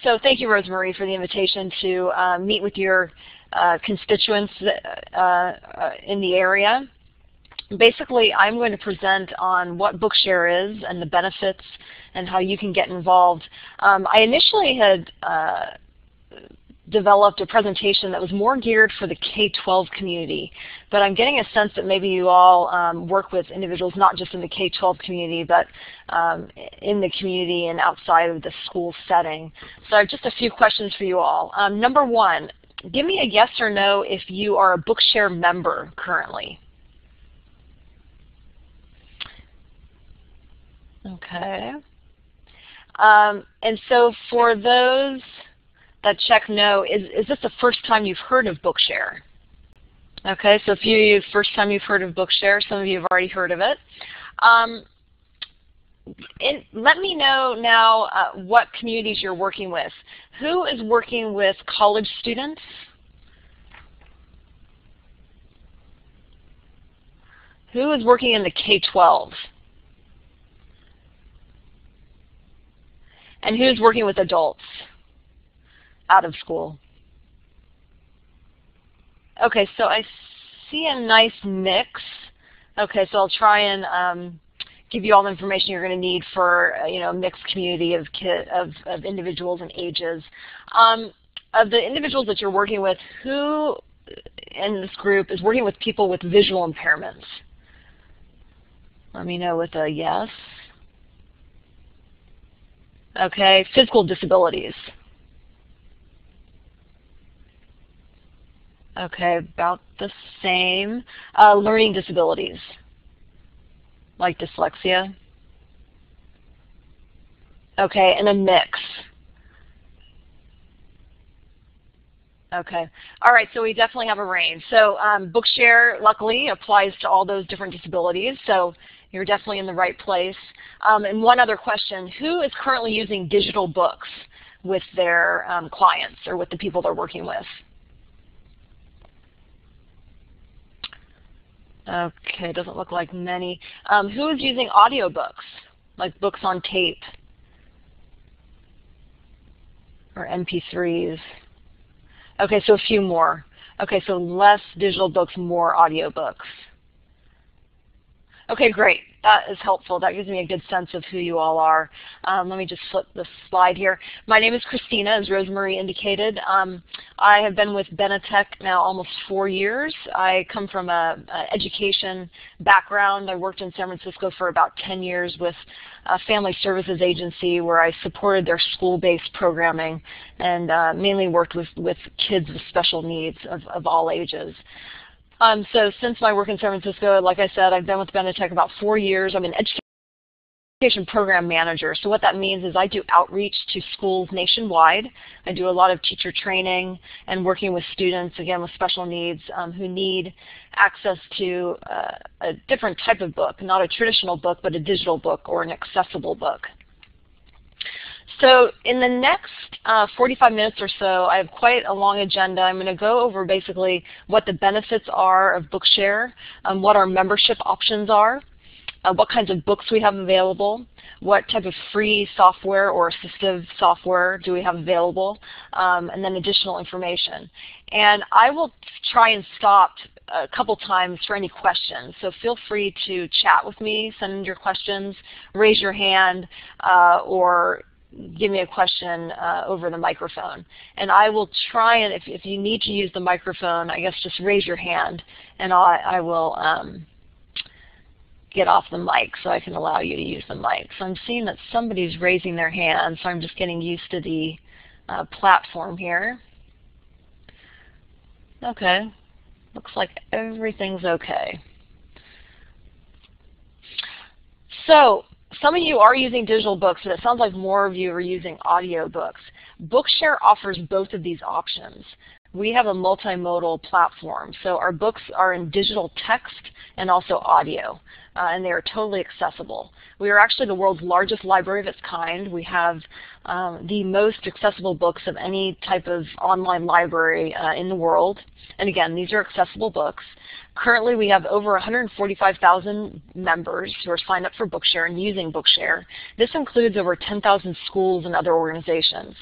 So thank you, Rosemary, for the invitation to meet with your constituents in the area. Basically, I'm going to present on what Bookshare is and the benefits and how you can get involved. I initially had developed a presentation that was more geared for the K-12 community, but I'm getting a sense that maybe you all work with individuals not just in the K-12 community, but in the community and outside of the school setting. So I have just a few questions for you all. Number one, give me a yes or no if you are a Bookshare member currently. Okay. And so for those that check no, is this the first time you've heard of Bookshare? Okay, so a few of you, first time you've heard of Bookshare, some of you have already heard of it. Let me know now what communities you're working with. Who is working with college students? Who is working in the K-12? And who's working with adults out of school? Okay, so I see a nice mix. Okay, so I'll try and give you all the information you're going to need for a mixed community of individuals and ages. Of the individuals that you're working with, who in this group is working with people with visual impairments? Let me know with a yes. Okay, physical disabilities. Okay, about the same. Learning disabilities, like dyslexia. Okay, and a mix. Okay, all right, so we definitely have a range. So Bookshare, luckily, applies to all those different disabilities, so you're definitely in the right place. And one other question, who is currently using digital books with their clients or with the people they're working with? Okay, doesn't look like many. Who is using audiobooks, like books on tape or MP3s? Okay, so a few more. Okay, so less digital books, more audiobooks. Okay, great. That is helpful. That gives me a good sense of who you all are. Let me just flip the slide here. My name is Kristina, as Rosemary indicated. I have been with Benetech now almost 4 years. I come from an education background. I worked in San Francisco for about 10 years with a family services agency where I supported their school-based programming and mainly worked with kids with special needs of all ages. So since my work in San Francisco, like I said, I've been with Benetech about 4 years. I'm an education program manager. So what that means is I do outreach to schools nationwide. I do a lot of teacher training and working with students, again, with special needs who need access to a different type of book, not a traditional book, but a digital book or an accessible book. So in the next 45 minutes or so, I have quite a long agenda. I'm going to go over basically what the benefits are of Bookshare, what our membership options are, what kinds of books we have available, what type of free software or assistive software do we have available, and then additional information. And I will try and stop a couple times for any questions. So feel free to chat with me, send in your questions, raise your hand, or give me a question over the microphone. And I will try and, if you need to use the microphone, I guess just raise your hand and I will get off the mic so I can allow you to use the mic. So I'm seeing that somebody's raising their hand, so I'm just getting used to the platform here. Okay, looks like everything's okay. So some of you are using digital books, and it sounds like more of you are using audio books. Bookshare offers both of these options. We have a multimodal platform, so our books are in digital text and also audio. and they are totally accessible. We are actually the world's largest library of its kind. We have the most accessible books of any type of online library in the world. And again, these are accessible books. Currently, we have over 145,000 members who are signed up for Bookshare and using Bookshare. This includes over 10,000 schools and other organizations.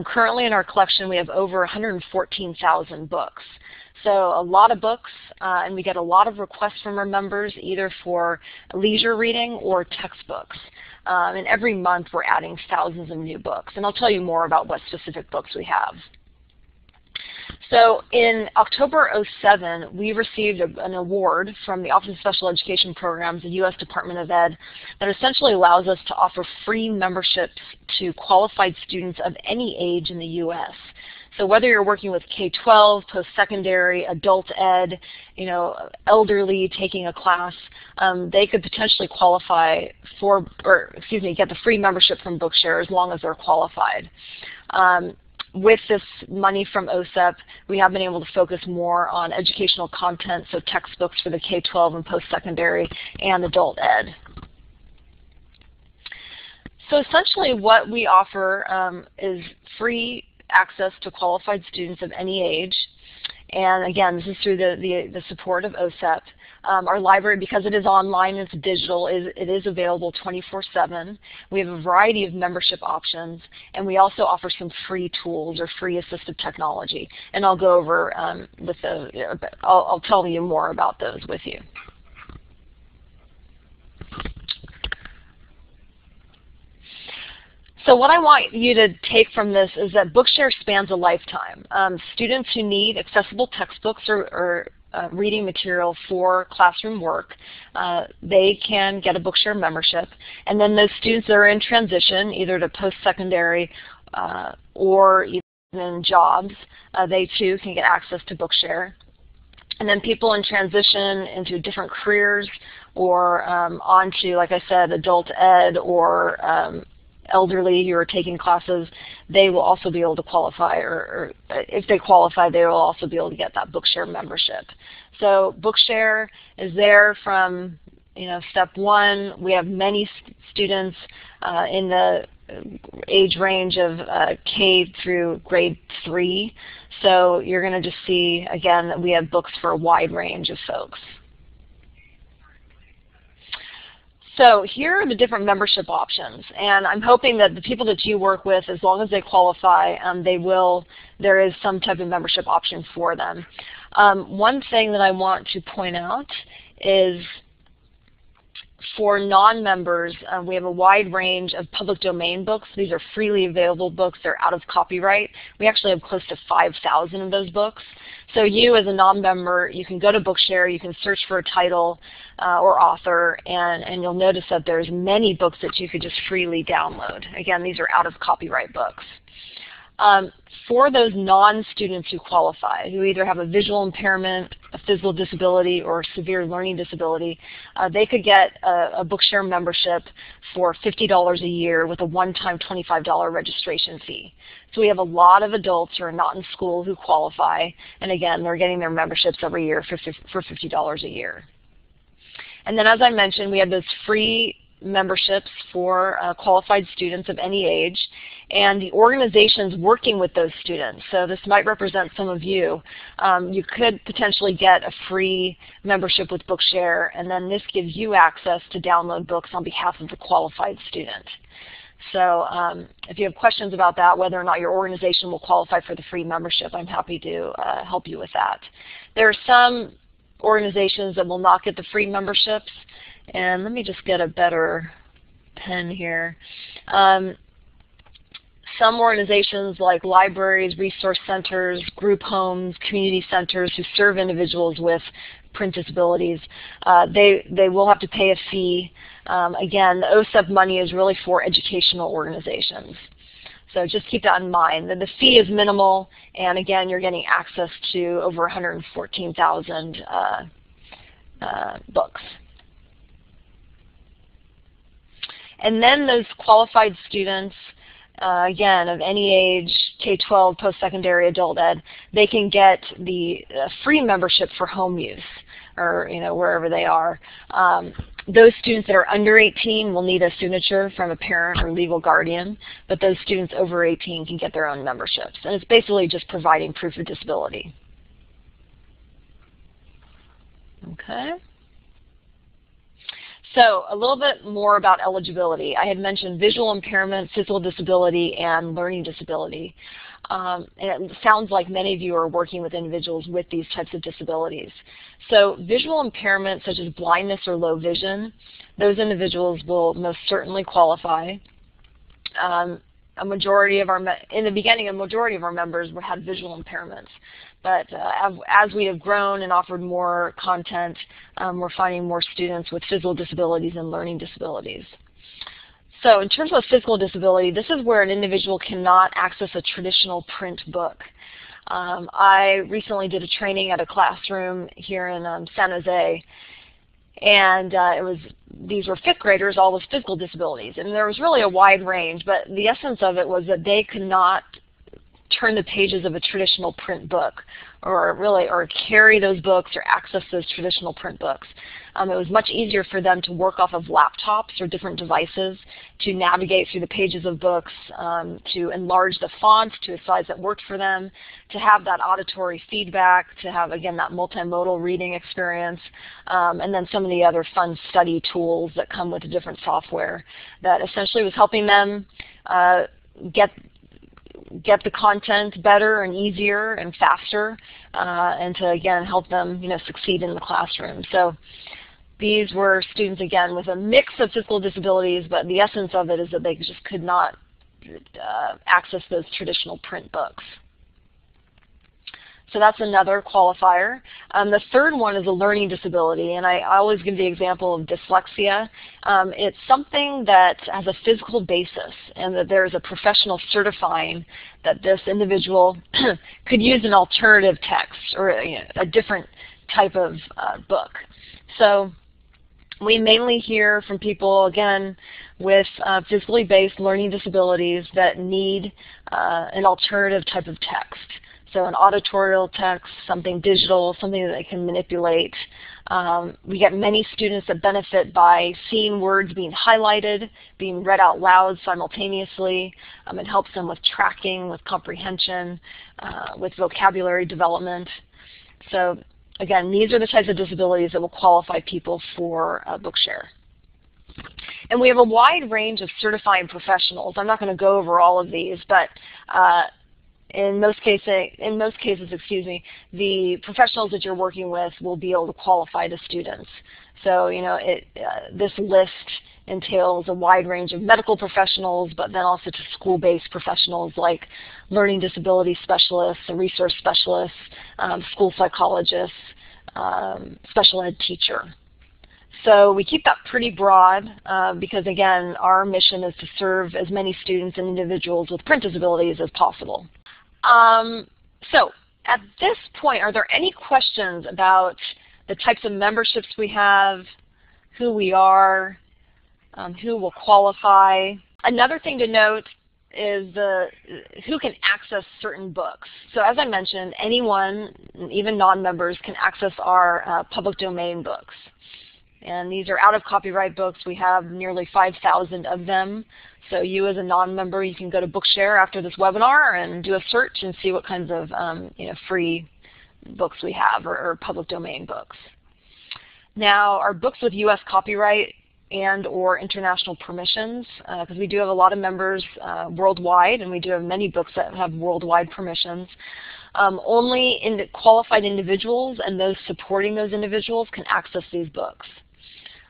Currently in our collection, we have over 114,000 books. So a lot of books, and we get a lot of requests from our members either for leisure reading or textbooks. And every month we're adding thousands of new books. And I'll tell you more about what specific books we have. So in October '07, we received an award from the Office of Special Education Programs, the U.S. Department of Ed, that essentially allows us to offer free memberships to qualified students of any age in the U.S. So whether you're working with K-12, post-secondary, adult ed, elderly taking a class, they could potentially qualify for, get the free membership from Bookshare as long as they're qualified. With this money from OSEP, we have been able to focus more on educational content, so textbooks for the K-12 and post-secondary and adult ed. So essentially what we offer is free access to qualified students of any age. And again, this is through the support of OSEP. Our library, because it is online and it's digital, it is available 24/7. We have a variety of membership options, and we also offer some free tools or free assistive technology. And I'll go over I'll tell you more about those with you. So what I want you to take from this is that Bookshare spans a lifetime. Students who need accessible textbooks or reading material for classroom work, they can get a Bookshare membership. And then those students that are in transition, either to post-secondary or even jobs, they too can get access to Bookshare. And then people in transition into different careers or onto, like I said, adult ed or elderly who are taking classes, they will also be able to qualify, or if they qualify, they will also be able to get that Bookshare membership. So Bookshare is there from step one. We have many students in the age range of K through grade 3. So you're going to just see, again, that we have books for a wide range of folks. So here are the different membership options, and I'm hoping that the people that you work with, as long as they qualify, there is some type of membership option for them. One thing that I want to point out is for non-members, we have a wide range of public domain books. These are freely available books. They're out of copyright. We actually have close to 5,000 of those books. So you as a non-member, you can go to Bookshare, you can search for a title or author, and you'll notice that there's many books that you could just freely download. Again, these are out of copyright books. For those non-students who qualify, who either have a visual impairment, a physical disability, or severe learning disability, they could get a Bookshare membership for $50 a year with a one-time $25 registration fee. So we have a lot of adults who are not in school who qualify, and again, they're getting their memberships every year for $50 a year. And then as I mentioned, we have those free memberships for qualified students of any age, and the organizations working with those students. So this might represent some of you. You could potentially get a free membership with Bookshare, and then this gives you access to download books on behalf of the qualified student. So if you have questions about that, whether or not your organization will qualify for the free membership, I'm happy to help you with that. There are some organizations that will not get the free memberships, and let me just get a better pen here. Some organizations like libraries, resource centers, group homes, community centers who serve individuals with print disabilities, they will have to pay a fee. Again, the OSEP money is really for educational organizations. So just keep that in mind. The fee is minimal, and again, you're getting access to over 114,000 books. And then those qualified students, again, of any age, K-12, post-secondary, adult ed, they can get the free membership for home use, or wherever they are. Those students that are under 18 will need a signature from a parent or legal guardian, but those students over 18 can get their own memberships. And it's basically just providing proof of disability. Okay. So a little bit more about eligibility. I had mentioned visual impairment, physical disability, and learning disability. And it sounds like many of you are working with individuals with these types of disabilities. So visual impairment such as blindness or low vision, those individuals will most certainly qualify. In the beginning, a majority of our members had visual impairments. But as we have grown and offered more content, we're finding more students with physical disabilities and learning disabilities. So in terms of physical disability, this is where an individual cannot access a traditional print book. I recently did a training at a classroom here in San Jose, and these were fifth graders, all with physical disabilities. And there was really a wide range, but the essence of it was that they could not turn the pages of a traditional print book, or carry those books or access those traditional print books. It was much easier for them to work off of laptops or different devices, to navigate through the pages of books, to enlarge the font to a size that worked for them, to have that auditory feedback, to have, again, that multimodal reading experience, and then some of the other fun study tools that come with the different software that essentially was helping them get the content better and easier and faster, and to, again, help them succeed in the classroom. So these were students, again, with a mix of physical disabilities, but the essence of it is that they just could not access those traditional print books. So that's another qualifier. The third one is a learning disability, and I always give the example of dyslexia. It's something that has a physical basis, and that there's a professional certifying that this individual could use an alternative text or a different type of book. So we mainly hear from people, again, with physically based learning disabilities that need an alternative type of text. So an auditorial text, something digital, something that they can manipulate. We get many students that benefit by seeing words being highlighted, being read out loud simultaneously. It helps them with tracking, with comprehension, with vocabulary development. So again, these are the types of disabilities that will qualify people for Bookshare. And we have a wide range of certifying professionals. I'm not going to go over all of these, but in most cases, the professionals that you're working with will be able to qualify the students. So, this list entails a wide range of medical professionals, but then also to school-based professionals like learning disability specialists, and resource specialists, school psychologists, special ed teacher. So we keep that pretty broad because, again, our mission is to serve as many students and individuals with print disabilities as possible. So at this point, are there any questions about the types of memberships we have, who we are, who will qualify? Another thing to note is who can access certain books. So as I mentioned, anyone, even non-members, can access our public domain books. And these are out of copyright books. We have nearly 5,000 of them. So you as a non-member, you can go to Bookshare after this webinar and do a search and see what kinds of free books we have, or public domain books. Now, our books with U.S. copyright and or international permissions, because we do have a lot of members worldwide, and we do have many books that have worldwide permissions. Only qualified individuals and those supporting those individuals can access these books.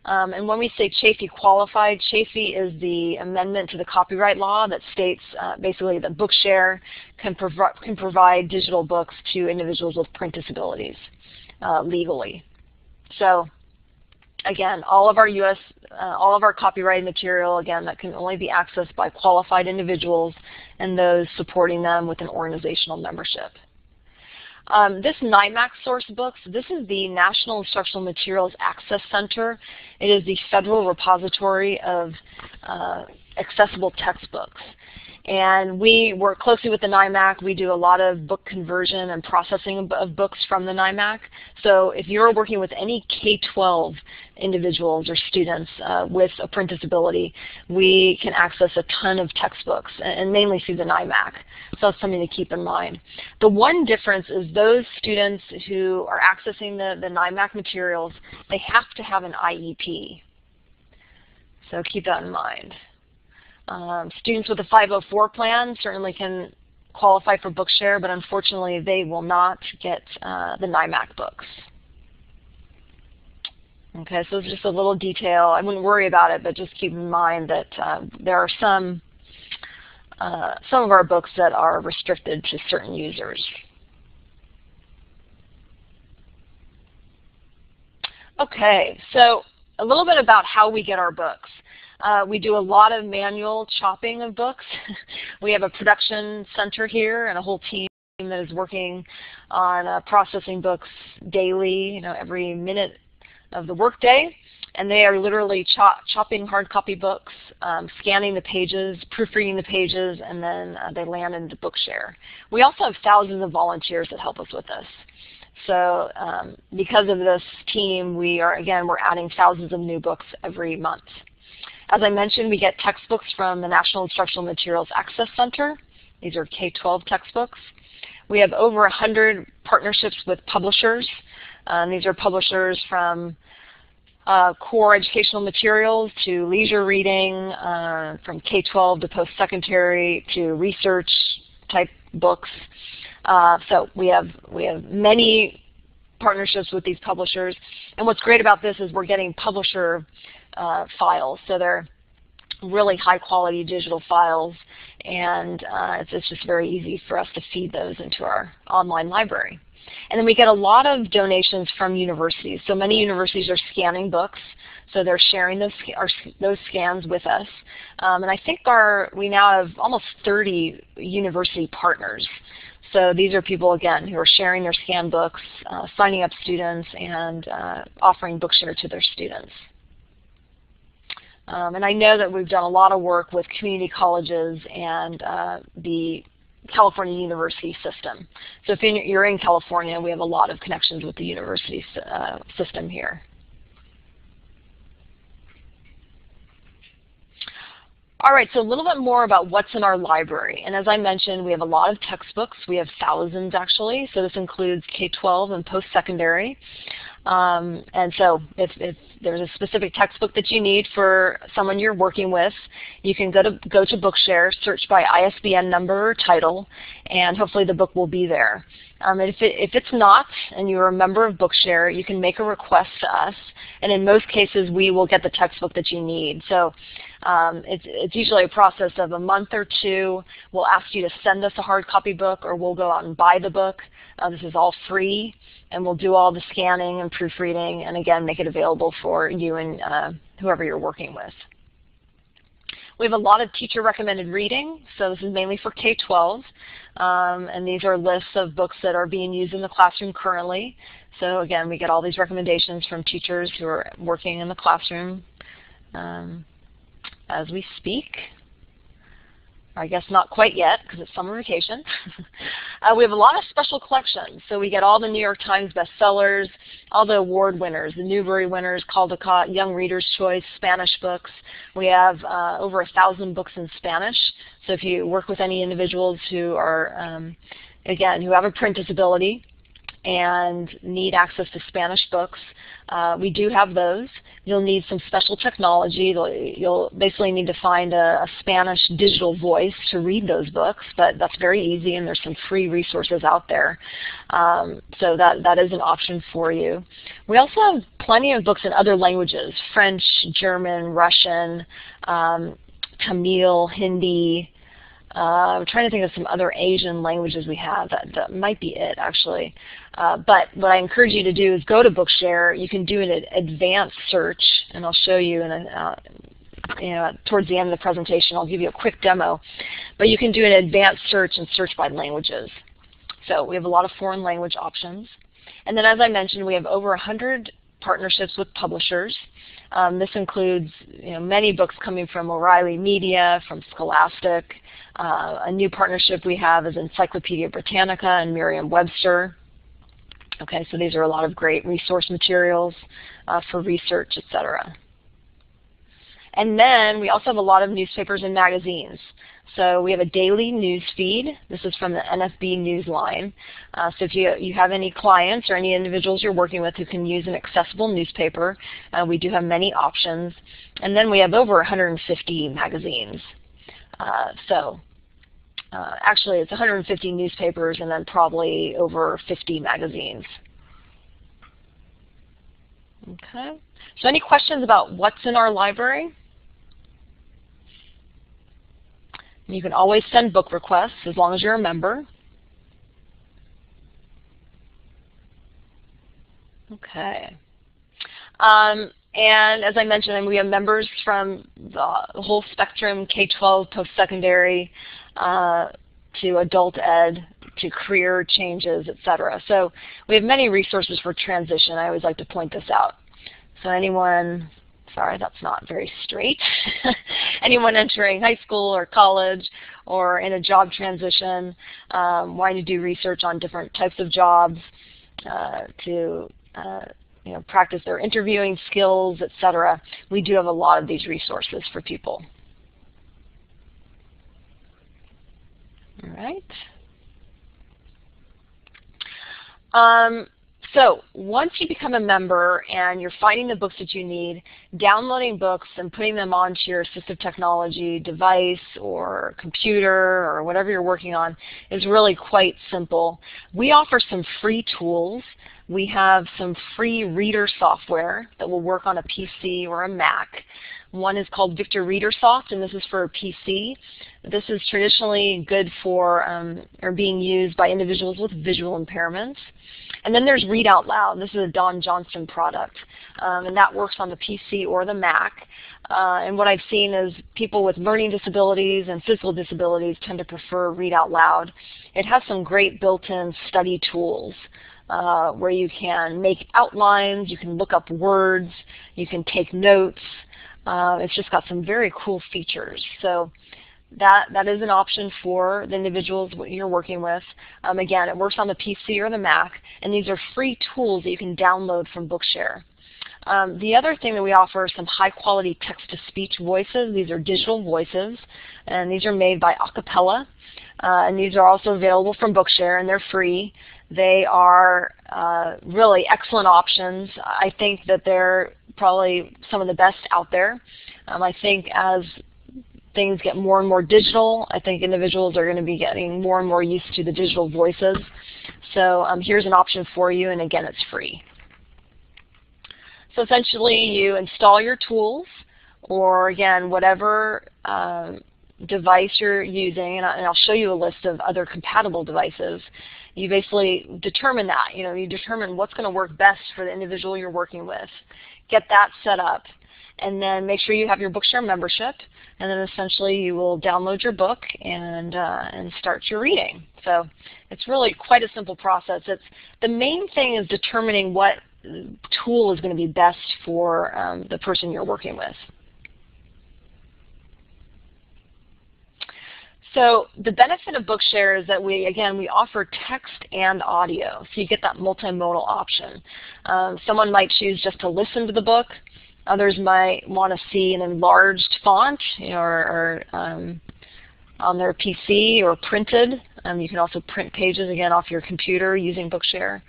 And when we say Chafee qualified, Chafee is the amendment to the copyright law that states basically that Bookshare can provide digital books to individuals with print disabilities legally. So again, all of our copyrighted material, again, that can only be accessed by qualified individuals and those supporting them with an organizational membership. This NIMAC source books, this is the National Instructional Materials Access Center. It is the federal repository of accessible textbooks. And we work closely with the NIMAC. We do a lot of book conversion and processing of books from the NIMAC. So if you're working with any K-12 individuals or students with a print disability, we can access a ton of textbooks, and mainly through the NIMAC. So that's something to keep in mind. The one difference is those students who are accessing the NIMAC materials, they have to have an IEP. So keep that in mind. Students with a 504 plan certainly can qualify for Bookshare, but unfortunately they will not get the NIMAC books. Okay, so it's just a little detail. I wouldn't worry about it, but just keep in mind that there are some of our books that are restricted to certain users. Okay, so a little bit about how we get our books. We do a lot of manual chopping of books. We have a production center here and a whole team that is working on processing books daily, every minute of the workday. And they are literally chopping hard copy books, scanning the pages, proofreading the pages, and then they land into Bookshare. We also have thousands of volunteers that help us with this. So because of this team, we're adding thousands of new books every month. As I mentioned, we get textbooks from the National Instructional Materials Access Center. These are K-12 textbooks. We have over 100 partnerships with publishers. These are publishers from core educational materials to leisure reading, from K-12 to post-secondary to research type books. So we have many partnerships with these publishers. And what's great about this is we're getting publisher files. So they're really high quality digital files, and it's just very easy for us to feed those into our online library. And then we get a lot of donations from universities. So many universities are scanning books, so they're sharing those scans with us. And I think we now have almost 30 university partners. So these are people, again, who are sharing their scanned books, signing up students, and offering Bookshare to their students. And I know that we've done a lot of work with community colleges and the California university system. So if you're in California, we have a lot of connections with the university system here. All right, so a little bit more about what's in our library. And as I mentioned, we have a lot of textbooks. We have thousands, actually. So this includes K-12 and post-secondary. And so if there's a specific textbook that you need for someone you're working with, you can go to Bookshare, search by ISBN number or title, and hopefully the book will be there. If it's not, and you're a member of Bookshare, you can make a request to us, and in most cases we will get the textbook that you need. So it's usually a process of a month or two. We'll ask you to send us a hard copy book, or we'll go out and buy the book. This is all free, and we'll do all the scanning and proofreading, and again, make it available for you and whoever you're working with. We have a lot of teacher-recommended reading, so this is mainly for K-12, and these are lists of books that are being used in the classroom currently. So again, we get all these recommendations from teachers who are working in the classroom as we speak. I guess not quite yet because it's summer vacation. We have a lot of special collections. So we get all the New York Times bestsellers, all the award winners, the Newbery winners, Caldecott, Young Reader's Choice, Spanish books. We have over 1,000 books in Spanish. So if you work with any individuals who are, again, who have a print disability and need access to Spanish books, we do have those. You'll need some special technology. You'll basically need to find a Spanish digital voice to read those books, but that's very easy, and there's some free resources out there. So that is an option for you. We also have plenty of books in other languages: French, German, Russian, Tamil, Hindi. I'm trying to think of some other Asian languages we have. That might be it, actually. But what I encourage you to do is go to Bookshare. You can do an advanced search, and I'll show you towards the end of the presentation. I'll give you a quick demo. But you can do an advanced search and search by languages. So we have a lot of foreign language options. And then, as I mentioned, we have over 100 partnerships with publishers. This includes many books coming from O'Reilly Media, from Scholastic. A new partnership we have is Encyclopedia Britannica and Merriam-Webster. Okay, so these are a lot of great resource materials for research, etc. And then we also have a lot of newspapers and magazines. So we have a daily news feed. This is from the NFB Newsline. So if you have any clients or any individuals you're working with who can use an accessible newspaper, we do have many options. And then we have over 150 magazines. Actually, it's 150 newspapers and then probably over 50 magazines. Okay. So any questions about what's in our library? You can always send book requests as long as you're a member. Okay. And as I mentioned, we have members from the whole spectrum, K-12, post-secondary, to adult ed, to career changes, etc. So we have many resources for transition. I always like to point this out. So anyone, sorry, that's not very straight. Anyone entering high school or college or in a job transition, wanting to do research on different types of jobs, to practice their interviewing skills, etc. We do have a lot of these resources for people. All right. So once you become a member and you're finding the books that you need, downloading books and putting them onto your assistive technology device or computer or whatever you're working on is really quite simple. We offer some free tools. We have some free reader software that will work on a PC or a Mac. One is called Victor ReaderSoft, and this is for a PC. This is traditionally good for or being used by individuals with visual impairments. And then there's Read Out Loud. This is a Don Johnston product, and that works on the PC or the Mac. And what I've seen is people with learning disabilities and physical disabilities tend to prefer Read Out Loud. It has some great built-in study tools where you can make outlines, you can look up words, you can take notes. It's just got some very cool features. So that is an option for the individuals you're working with. Again, it works on the PC or the Mac, and these are free tools that you can download from Bookshare. The other thing that we offer is some high-quality text-to-speech voices. These are digital voices, and these are made by Acapella. And these are also available from Bookshare, and they're free. They are really excellent options. I think that they're probably some of the best out there. I think as things get more and more digital, I think individuals are going to be getting more and more used to the digital voices. So here's an option for you, and again, it's free. So essentially, you install your tools, or again, whatever device you're using, and I'll show you a list of other compatible devices. You basically determine that. You determine what's going to work best for the individual you're working with. Get that set up, and then make sure you have your Bookshare membership, and then essentially you will download your book and start your reading. So it's really quite a simple process. The main thing is determining what tool is going to be best for the person you're working with. So the benefit of Bookshare is that we offer text and audio, so you get that multimodal option. Someone might choose just to listen to the book. Others might want to see an enlarged font, or on their PC or printed. You can also print pages, again, off your computer using Bookshare.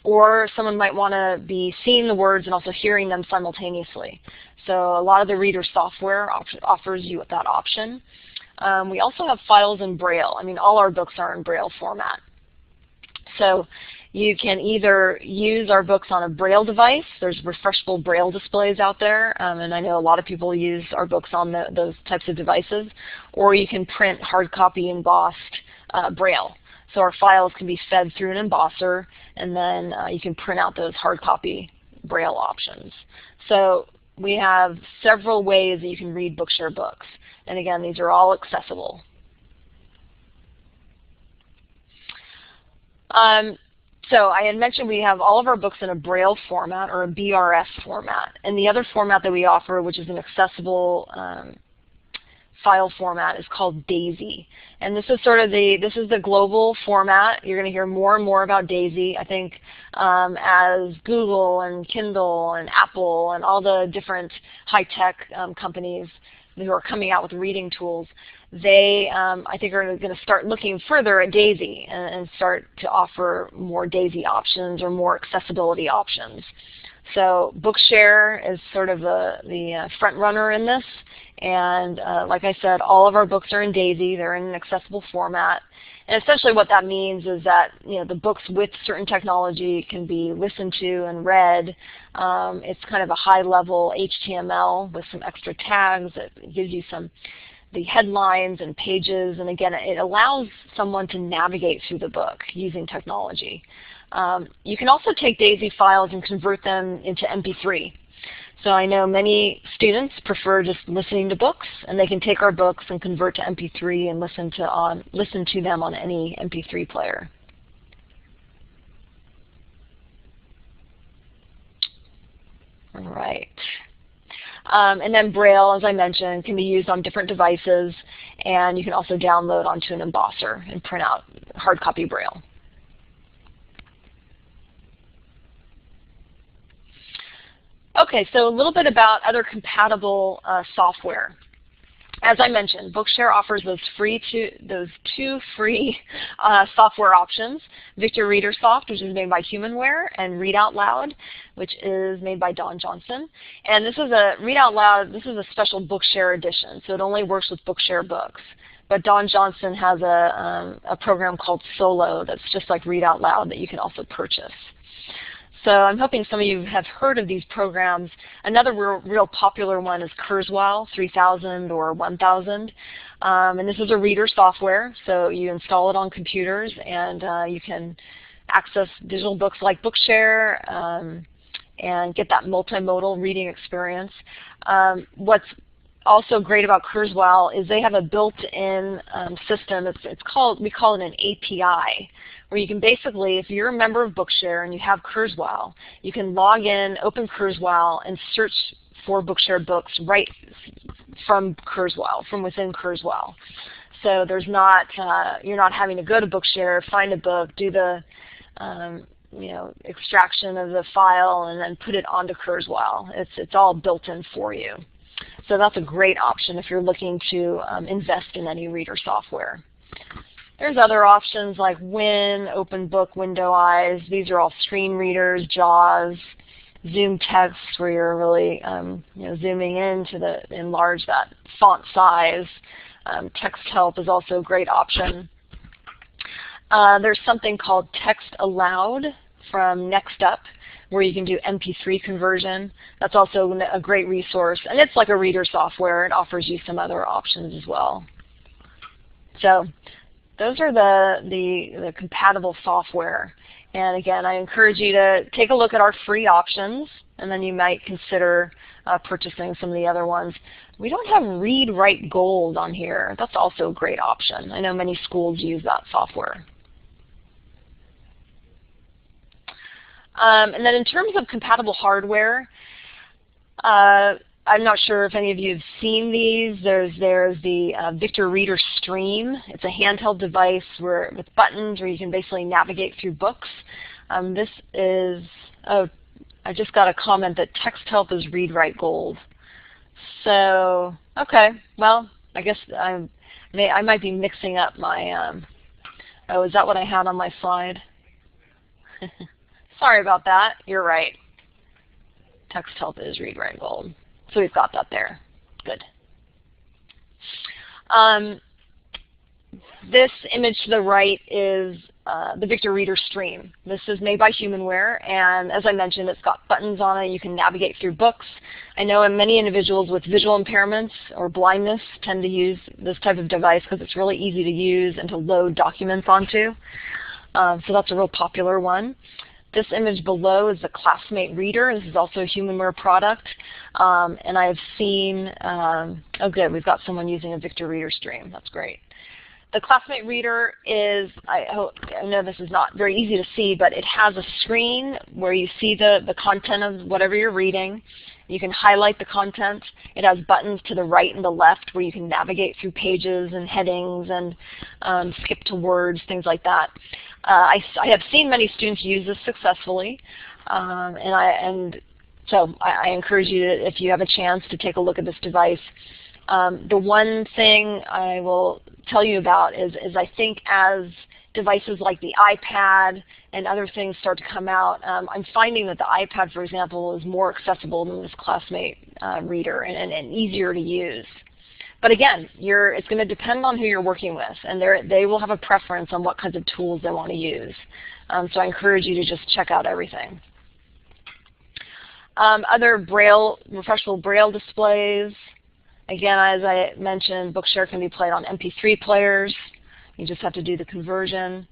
Or someone might want to be seeing the words and also hearing them simultaneously. So a lot of the reader software offers you that option. We also have files in Braille. All our books are in Braille format. So you can either use our books on a Braille device. There's refreshable Braille displays out there, and I know a lot of people use our books on those types of devices. Or you can print hard copy embossed Braille. So our files can be fed through an embosser, and then you can print out those hard copy Braille options. So we have several ways that you can read Bookshare books. And again, these are all accessible. So I had mentioned we have all of our books in a Braille format or a BRS format. And the other format that we offer, which is an accessible file format, is called DAISY. And this is sort of the global format. You're going to hear more and more about DAISY. I think as Google and Kindle and Apple and all the different high-tech companies who are coming out with reading tools, they, I think, are going to start looking further at DAISY and start to offer more DAISY options or more accessibility options. So Bookshare is sort of the front runner in this. And like I said, all of our books are in DAISY. They're in an accessible format. And essentially what that means is that the books with certain technology can be listened to and read. It's kind of a high-level HTML with some extra tags that gives you the headlines and pages. And again, it allows someone to navigate through the book using technology. You can also take DAISY files and convert them into MP3. So I know many students prefer just listening to books, and they can take our books and convert to MP3 and listen to them on any MP3 player. All right. And then Braille, as I mentioned, can be used on different devices, and you can also download onto an embosser and print out hard copy Braille. Okay, so a little bit about other compatible software. As I mentioned, Bookshare offers those two free software options: Victor ReaderSoft, which is made by HumanWare, and Read Out Loud, which is made by Don Johnson. And this is Read Out Loud. This is a special Bookshare edition, so it only works with Bookshare books. But Don Johnson has a program called Solo that's just like Read Out Loud that you can also purchase. So I'm hoping some of you have heard of these programs. Another real popular one is Kurzweil 3000 or 1000. And this is a reader software, so you install it on computers and you can access digital books like Bookshare and get that multimodal reading experience. What's also great about Kurzweil is they have a built-in system. We call it an API, where you can basically, if you're a member of Bookshare and you have Kurzweil, you can log in, open Kurzweil, and search for Bookshare books right from Kurzweil, from within Kurzweil. So there's not, you're not having to go to Bookshare, find a book, do the extraction of the file, and then put it onto Kurzweil. It's all built in for you. So that's a great option if you're looking to invest in any reader software. There's other options like Win, OpenBook, WindowEyes. These are all screen readers, JAWS, Zoom Text, where you're really zooming in to enlarge that font size. Text Help is also a great option. There's something called Text Aloud from NextUp, where you can do MP3 conversion. That's also a great resource, and it's like a reader software. It offers you some other options as well. So those are the compatible software. And again, I encourage you to take a look at our free options, and then you might consider purchasing some of the other ones. We don't have Read Write Gold on here. That's also a great option. I know many schools use that software. And then in terms of compatible hardware, I'm not sure if any of you have seen these. There's the Victor Reader Stream. It's a handheld device with buttons where you can basically navigate through books. This is, oh, I just got a comment that Text Help is Read Write Gold. So, okay, well, I guess I might be mixing up my, oh, is that what I had on my slide? Sorry about that. You're right. Text Help is Read Write Gold. So we've got that there. Good. This image to the right is the Victor Reader Stream. This is made by HumanWare, and as I mentioned, it's got buttons on it. You can navigate through books. I know many individuals with visual impairments or blindness tend to use this type of device because it's really easy to use and to load documents onto. So that's a real popular one. This image below is the Classmate Reader. This is also a HumanWare product. And I've seen, oh good, we've got someone using a Victor Reader Stream. That's great. the Classmate Reader is, I know this is not very easy to see, but it has a screen where you see the content of whatever you're reading. You can highlight the content. It has buttons to the right and the left where you can navigate through pages and headings and skip to words, things like that. I have seen many students use this successfully, so I encourage you to, if you have a chance, to take a look at this device. The one thing I will tell you about is I think as devices like the iPad and other things start to come out, I'm finding that the iPad, for example, is more accessible than this Classmate Reader and easier to use. But again, it's going to depend on who you're working with, and they will have a preference on what kinds of tools they want to use. So I encourage you to just check out everything. Other refreshable Braille displays. Again, as I mentioned, Bookshare can be played on MP3 players. You just have to do the conversion.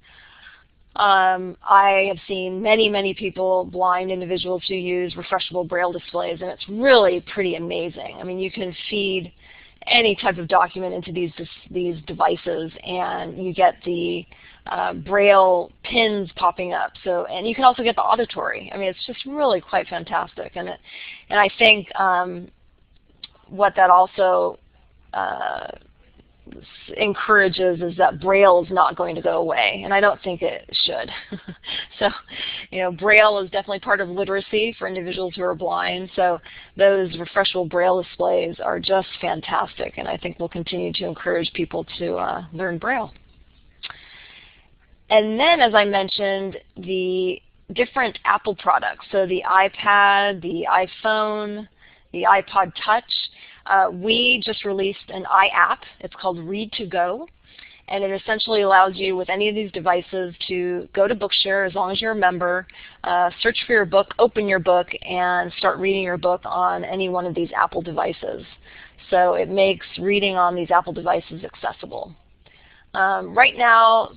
I have seen many people, blind individuals, who use refreshable Braille displays, and it's really pretty amazing. I mean, you can feed any type of document into these devices, and you get the Braille pins popping up. And you can also get the auditory. I mean, it's just really quite fantastic. And I think what that also encourages is that Braille is not going to go away, and I don't think it should. So, Braille is definitely part of literacy for individuals who are blind, so those refreshable Braille displays are just fantastic, and I think we'll continue to encourage people to learn Braille. And then, as I mentioned, the different Apple products, so the iPad, the iPhone, the iPod Touch. We just released an iApp. It's called ReachGo, and it essentially allows you with any of these devices to go to Bookshare as long as you're a member, search for your book, open your book, and start reading your book on any one of these Apple devices. So it makes reading on these Apple devices accessible. Right now,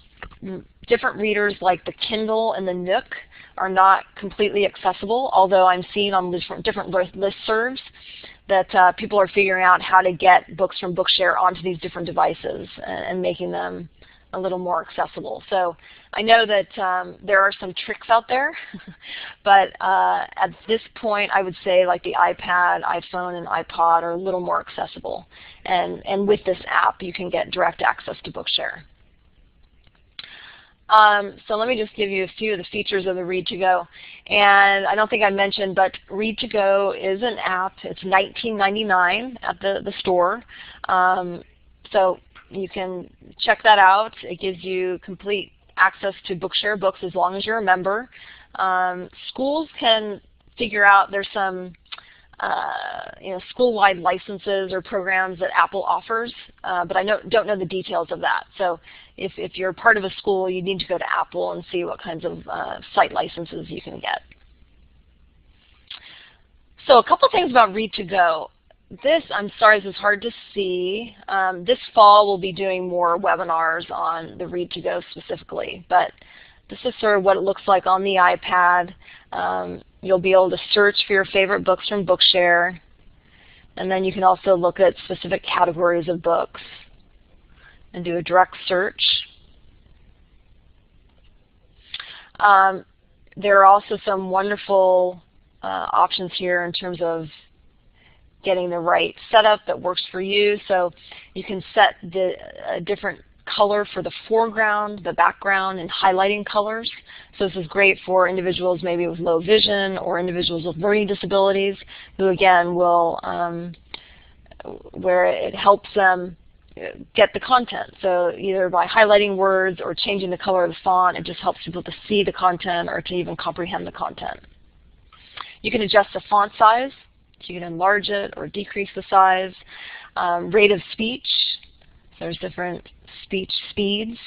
different readers like the Kindle and the Nook are not completely accessible, although I'm seeing on different listservs that people are figuring out how to get books from Bookshare onto these different devices and making them a little more accessible. So I know that there are some tricks out there, but at this point I would say like the iPad, iPhone, and iPod are a little more accessible. And with this app you can get direct access to Bookshare. So let me just give you a few of the features of the ReachGo. And I don't think I mentioned, but ReachGo is an app. It's $19.99 at the store. So you can check that out. It gives you complete access to Bookshare books as long as you're a member. Schools can figure out there's some school-wide licenses or programs that Apple offers, but I don't know the details of that. So if you're part of a school, you need to go to Apple and see what kinds of site licenses you can get. So a couple things about ReachGo. I'm sorry, this is hard to see. This fall we'll be doing more webinars on the ReachGo specifically, but this is sort of what it looks like on the iPad. You'll be able to search for your favorite books from Bookshare, and then you can also look at specific categories of books and do a direct search. There are also some wonderful options here in terms of getting the right setup that works for you. So you can set the different color for the foreground, the background, and highlighting colors. So this is great for individuals maybe with low vision or individuals with learning disabilities who again will, where it helps them get the content. So either by highlighting words or changing the color of the font, it just helps people to see the content or to even comprehend the content. You can adjust the font size. So you can enlarge it or decrease the size. Rate of speech. There's different speech speeds.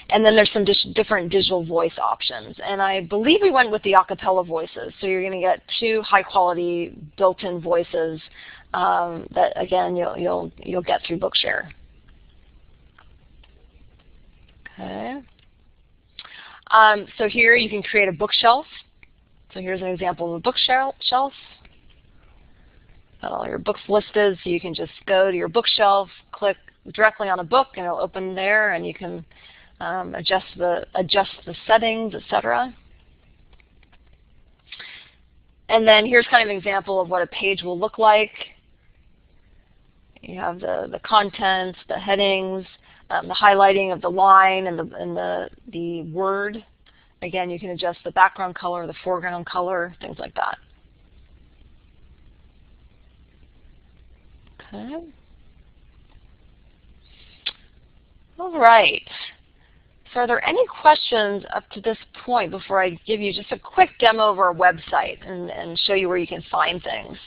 And then there's some different digital voice options. And I believe we went with the a cappella voices. So you're going to get 2 high-quality built-in voices that, again, you'll get through Bookshare. Okay. So here you can create a bookshelf. So here's an example of a bookshelf. Got all your books listed, so you can just go to your bookshelf, click directly on a book, and it'll open there, and you can adjust the settings, etc. And then here's kind of an example of what a page will look like. You have the contents, the headings, the highlighting of the line and the word. Again, you can adjust the background color, the foreground color, things like that. Okay. All right. So are there any questions up to this point before I give you just a quick demo of our website and show you where you can find things?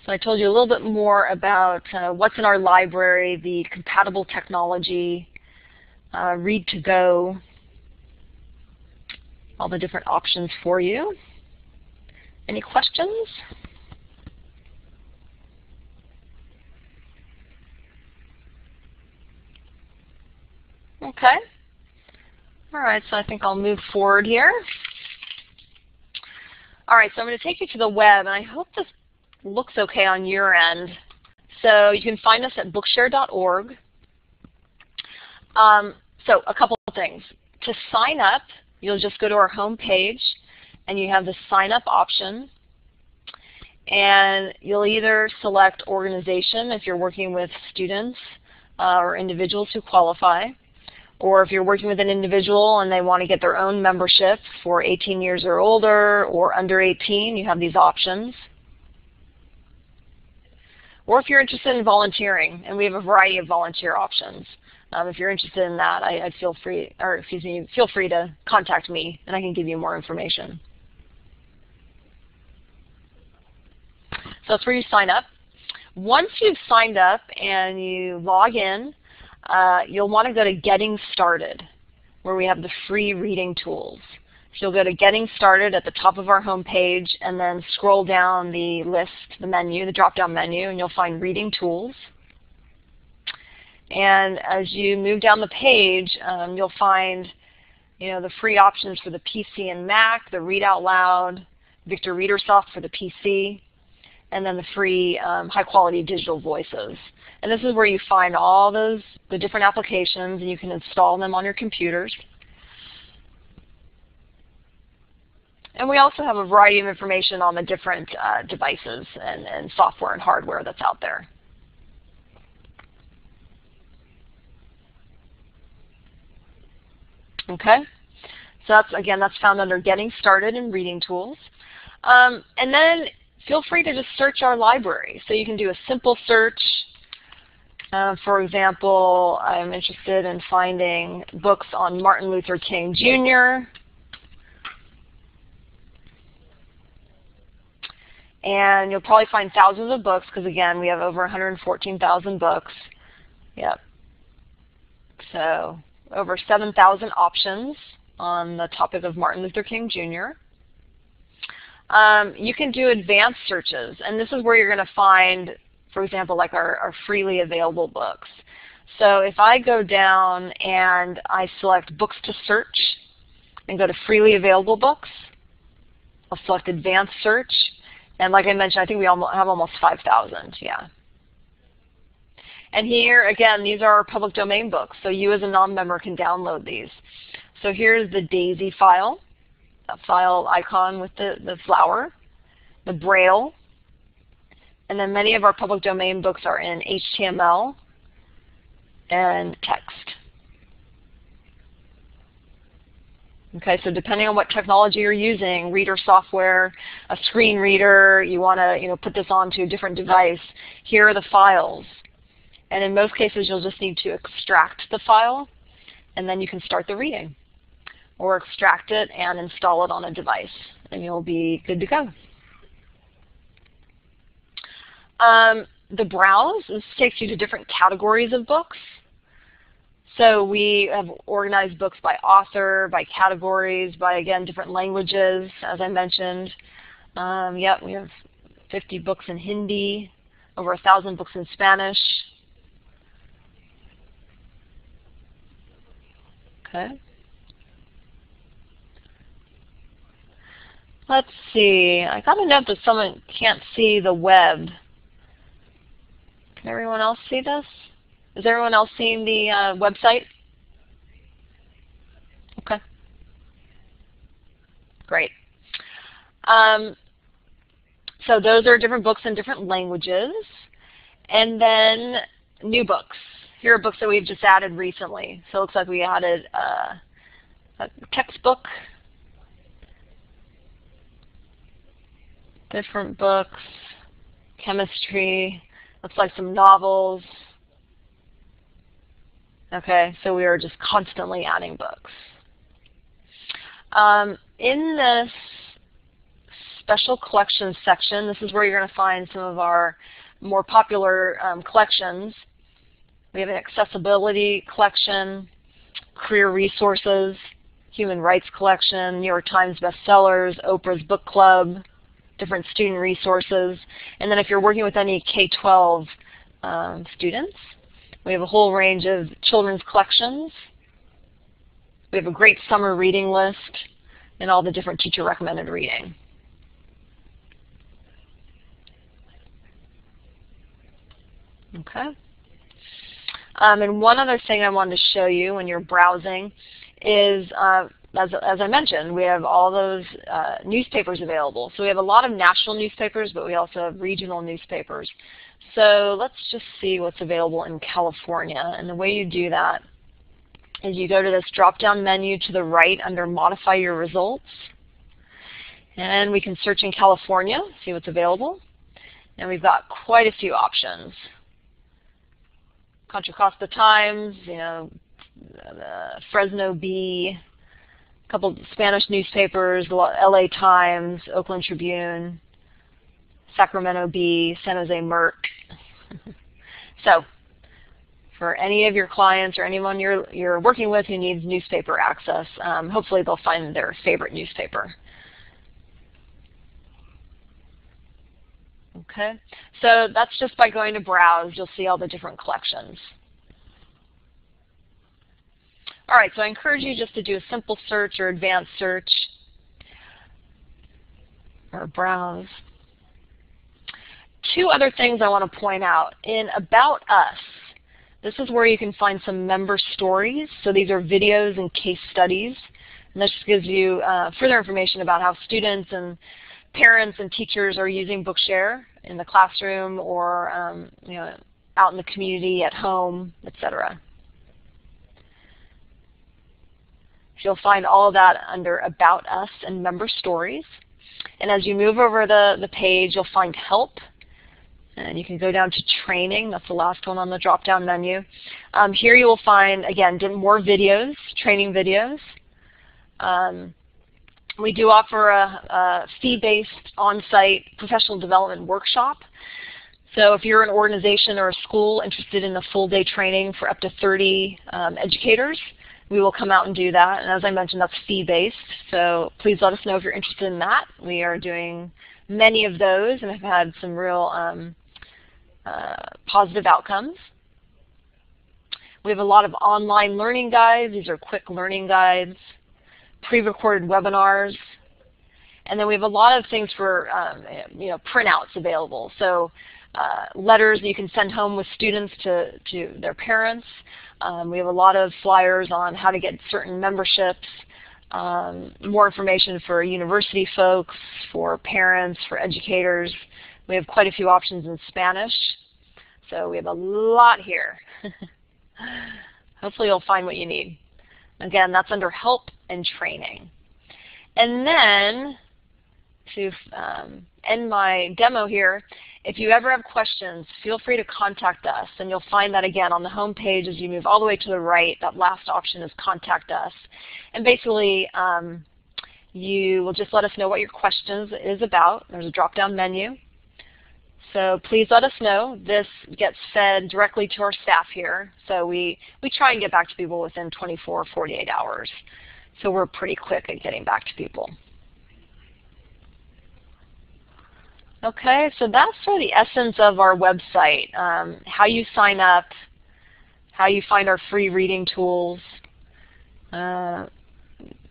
So I told you a little bit more about what's in our library, the compatible technology, Read2Go, all the different options for you. Any questions? Okay. All right, so I think I'll move forward here. All right, so I'm going to take you to the web, and I hope this looks okay on your end. So you can find us at bookshare.org. So a couple of things. To sign up, you'll just go to our home page, and you have the sign up option. And you'll either select organization if you're working with students or individuals who qualify, or if you're working with an individual and they want to get their own membership for 18 years or older or under 18, you have these options. Or if you're interested in volunteering, and we have a variety of volunteer options. If you're interested in that, feel free to contact me, and I can give you more information. So that's where you sign up. Once you've signed up and you log in, you'll want to go to Getting Started, where we have the free reading tools. So you'll go to Getting Started at the top of our home page, and then scroll down the list, the menu, the drop-down menu, and you'll find Reading Tools. And as you move down the page, you'll find the free options for the PC and Mac, the Read Out Loud, Victor ReaderSoft for the PC, and then the free high-quality digital voices. And this is where you find all the different applications, and you can install them on your computers. And we also have a variety of information on the different devices and software and hardware that's out there. Okay, so that's found under Getting Started and Reading Tools. And then feel free to just search our library. So you can do a simple search. For example, I'm interested in finding books on Martin Luther King Jr. And you'll probably find thousands of books because, again, we have over 114,000 books. Yep. So over 7,000 options on the topic of Martin Luther King Jr. You can do advanced searches, and this is where you're going to find, for example, like our freely available books. So if I go down and I select Books to Search and go to Freely Available Books, I'll select Advanced Search, and like I mentioned, I think we have almost 5,000, yeah. And here, again, these are our public domain books, so you as a non-member can download these. So here's the DAISY file, that file icon with the flower, the Braille, and then many of our public domain books are in HTML and text. Okay, so depending on what technology you're using, reader software, a screen reader, you want to put this onto a different device, here are the files. And in most cases, you'll just need to extract the file, and then you can start the reading. Or extract it and install it on a device, and you'll be good to go. The browse, this takes you to different categories of books. So we have organized books by author, by categories, by, again, different languages, as I mentioned. Yeah, we have 50 books in Hindi, over 1,000 books in Spanish. Okay. Let's see. I got a note that someone can't see the web. Can everyone else see this? Is everyone else seeing the website? Okay. Great. So those are different books in different languages. And then new books. Here are books that we've just added recently. So it looks like we added a textbook, different books, chemistry, looks like some novels. Okay, so we are just constantly adding books. In this special collections section, this is where you're going to find some of our more popular collections. We have an accessibility collection, career resources, human rights collection, New York Times bestsellers, Oprah's book club, different student resources. And then if you're working with any K-12 students, we have a whole range of children's collections. We have a great summer reading list and all the different teacher recommended reading. Okay. And one other thing I wanted to show you when you're browsing is, as I mentioned, we have all those newspapers available. So we have a lot of national newspapers, but we also have regional newspapers. So let's just see what's available in California. And the way you do that is you go to this drop-down menu to the right under Modify Your Results. And we can search in California, see what's available. And we've got quite a few options. Contra Costa Times, you know, Fresno Bee, a couple of Spanish newspapers, LA Times, Oakland Tribune, Sacramento Bee, San Jose Merc. So for any of your clients or anyone you're working with who needs newspaper access, hopefully they'll find their favorite newspaper. Okay, so that's just by going to browse. You'll see all the different collections. All right, so I encourage you just to do a simple search or advanced search or browse. Two other things I want to point out. In About Us, this is where you can find some member stories. So these are videos and case studies. And this just gives you further information about how students and parents and teachers are using Bookshare in the classroom or you know, out in the community, at home, etc. You'll find all of that under About Us and Member Stories. And as you move over the page, you'll find Help. And you can go down to Training. That's the last one on the drop-down menu. Here you will find, again, more videos, training videos. We do offer a fee-based on-site professional development workshop. So if you're an organization or a school interested in a full-day training for up to 30 educators, we will come out and do that. And as I mentioned, that's fee-based. So please let us know if you're interested in that. We are doing many of those and have had some real positive outcomes. We have a lot of online learning guides. These are quick learning guides, pre-recorded webinars, and then we have a lot of things for you know, printouts available. So letters that you can send home with students to their parents. We have a lot of flyers on how to get certain memberships, more information for university folks, for parents, for educators. We have quite a few options in Spanish, so we have a lot here. Hopefully you'll find what you need. Again, that's under Help and Training. And then, to end my demo here, if you ever have questions, feel free to contact us. And you'll find that, again, on the home page as you move all the way to the right. That last option is Contact Us. And basically, you will just let us know what your question is about. There's a drop-down menu. So please let us know. This gets fed directly to our staff here. So we try and get back to people within 24 or 48 hours. So we're pretty quick at getting back to people. Okay, so that's sort of the essence of our website. How you sign up, how you find our free reading tools,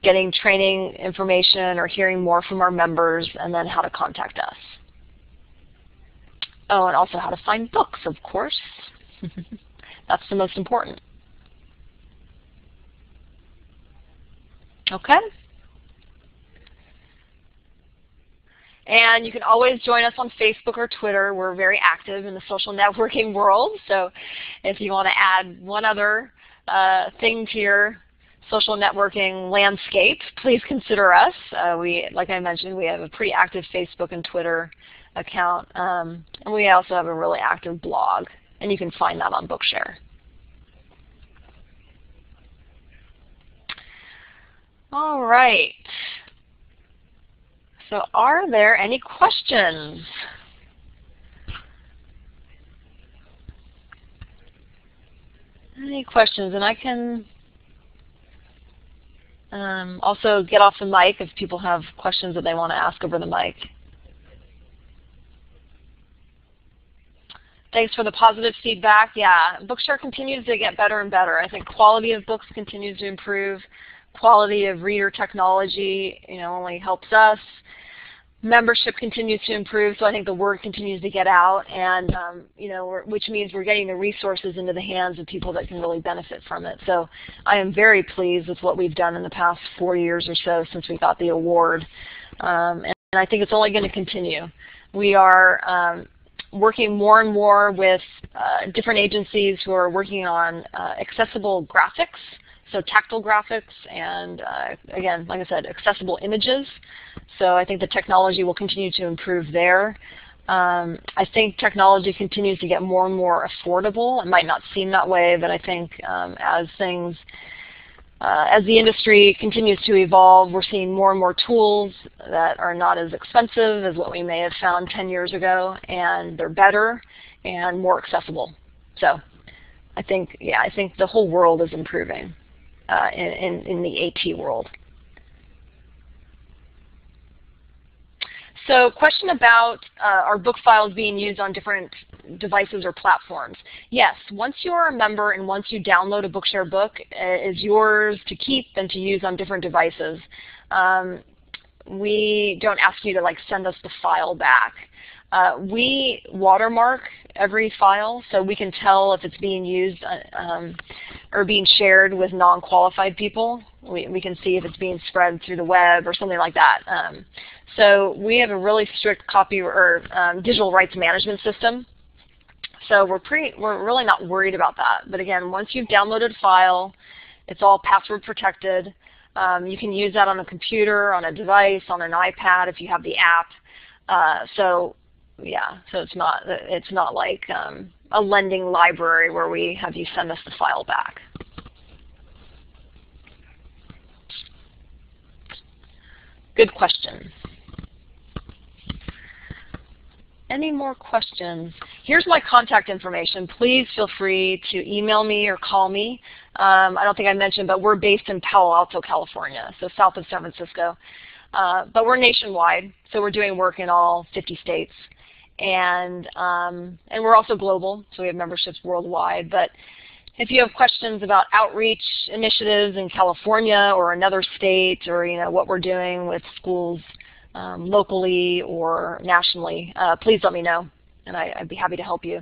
getting training information or hearing more from our members, and then how to contact us. Oh, and also how to find books, of course. That's the most important. Okay? And you can always join us on Facebook or Twitter. We're very active in the social networking world. So if you want to add one other thing to your social networking landscape, please consider us. Like I mentioned, we have a pretty active Facebook and Twitter account. And we also have a really active blog. And you can find that on Bookshare. All right. So are there any questions? Any questions? And I can also get off the mic if people have questions that they want to ask over the mic. Thanks for the positive feedback. Yeah, Bookshare continues to get better and better. I think quality of books continues to improve. Quality of reader technology, only helps us. Membership continues to improve, so I think the word continues to get out, and which means we're getting the resources into the hands of people that can really benefit from it. So I am very pleased with what we've done in the past 4 years or so since we got the award, and I think it's only going to continue. We are working more and more with different agencies who are working on accessible graphics. So tactile graphics and, again, like I said, accessible images. So I think the technology will continue to improve there. I think technology continues to get more and more affordable. It might not seem that way, but I think as the industry continues to evolve, we're seeing more and more tools that are not as expensive as what we may have found 10 years ago, and they're better and more accessible. So I think the whole world is improving. In the AT world. So question about are book files being used on different devices or platforms? Yes, once you are a member and once you download a Bookshare book, it is yours to keep and to use on different devices. We don't ask you to send us the file back. We watermark every file so we can tell if it's being used or being shared with non-qualified people. We can see if it's being spread through the web or something like that. So we have a really strict copy or digital rights management system. So we're really not worried about that. But again, once you've downloaded a file, it's all password protected. You can use that on a computer, on a device, on an iPad if you have the app. So it's not like a lending library where we have you send us the file back. Good question. Any more questions? Here's my contact information. Please feel free to email me or call me. I don't think I mentioned, but we're based in Palo Alto, California, so south of San Francisco. But we're nationwide, so we're doing work in all 50 states. And we're also global, so we have memberships worldwide. But if you have questions about outreach initiatives in California or another state, or what we're doing with schools locally or nationally, please let me know, and I'd be happy to help you.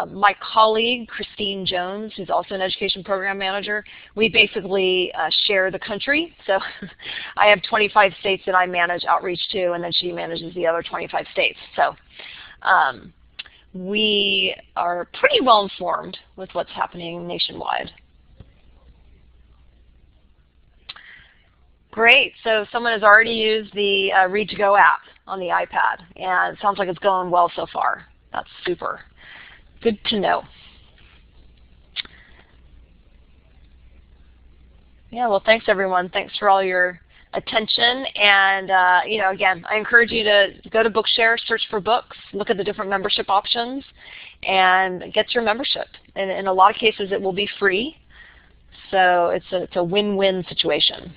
My colleague, Kristina Jones, who's also an education program manager, we basically share the country. So I have 25 states that I manage outreach to, and then she manages the other 25 states. So we are pretty well informed with what's happening nationwide. Great. So someone has already used the ReachGo app on the iPad, and it sounds like it's going well so far. That's super. Good to know. Yeah, well, thanks, everyone. Thanks for all your attention. And, again, I encourage you to go to Bookshare, search for books, look at the different membership options, and get your membership. And in a lot of cases, it will be free. So it's a win-win situation.